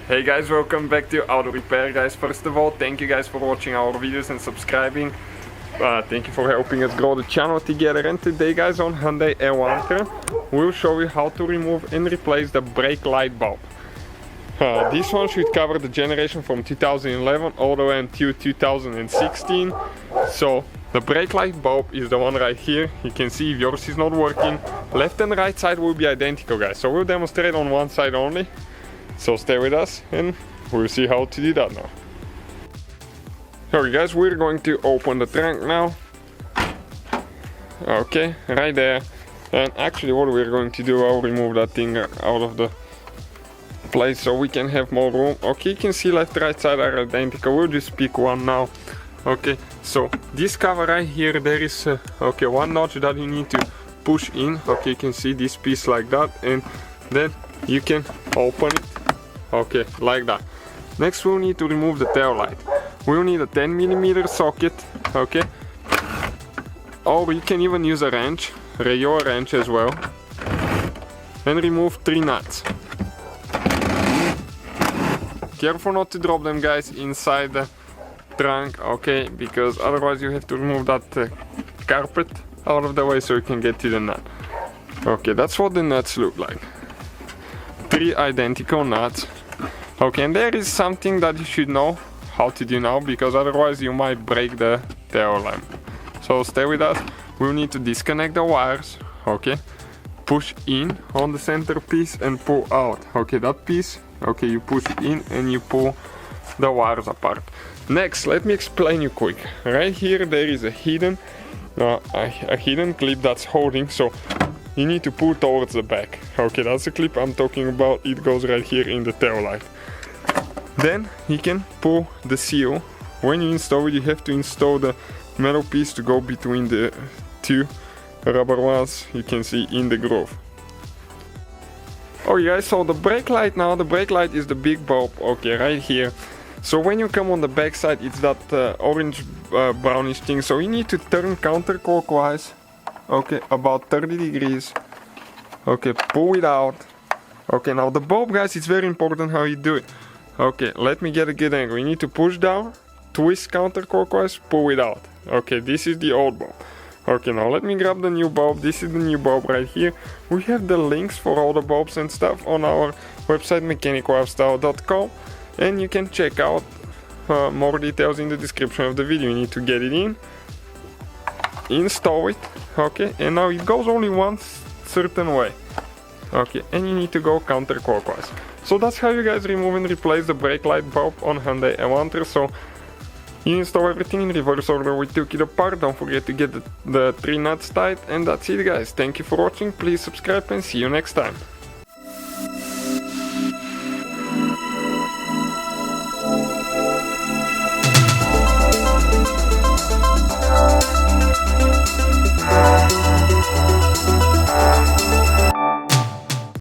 Hey guys, welcome back to Auto Repair guys. First of all, thank you guys for watching our videos and subscribing. Thank you for helping us grow the channel together. And today guys, on Hyundai Elantra, we'll show you how to remove and replace the brake light bulb. This one should cover the generation from 2011 all the way until 2016. So the brake light bulb is the one right here. You can see if yours is not working. Left and right side will be identical guys. So we'll demonstrate on one side only. So stay with us and we'll see how to do that now. Okay guys, we're going to open the trunk now. Okay, right there. And actually what we're going to do, I'll remove that thing out of the place so we can have more room. Okay, you can see left right side are identical. We'll just pick one now. Okay, so this cover right here, there is okay, one notch that you need to push in. Okay, you can see this piece like that, and then you can open it. Okay, like that. Next we'll need to remove the tail light. We'll need a 10mm socket, okay? Or you can even use a wrench, regular wrench as well. And remove 3 nuts. Careful not to drop them guys inside the trunk, okay? Because otherwise you have to remove that carpet out of the way so you can get to the nut. Okay, that's what the nuts look like. 3 identical nuts. Okay, and there is something that you should know how to do now, because otherwise you might break the tail lamp. So stay with us. We'll need to disconnect the wires. Okay, push in on the center piece and pull out. Okay, that piece, okay, you push in and you pull the wires apart. Next, let me explain you quick. Right here there is a hidden clip that's holding, so you need to pull towards the back. Okay, that's the clip I'm talking about. It goes right here in the tail light. Then you can pull the seal. When you install it, you have to install the metal piece to go between the 2 rubber ones you can see in the groove. Oh guys, so the brake light now, the brake light is the big bulb, okay, right here. So when you come on the back side, it's that orange brownish thing, so you need to turn counterclockwise. Okay, about 30 degrees. Okay, pull it out. Okay, now the bulb guys, it's very important how you do it. Okay, let me get a good angle. You need to push down, twist counterclockwise, pull it out. Okay, this is the old bulb. Okay, now let me grab the new bulb. This is the new bulb right here. We have the links for all the bulbs and stuff on our website mechaniclifestyle.com, and you can check out more details in the description of the video. You need to get it in, install it, okay, and now it goes only one certain way. Okay, and you need to go counterclockwise. So that's how you guys remove and replace the brake light bulb on Hyundai Elantra. So you install everything in reverse order we took it apart. Don't forget to get the 3 nuts tight, and that's it guys. Thank you for watching, please subscribe and see you next time.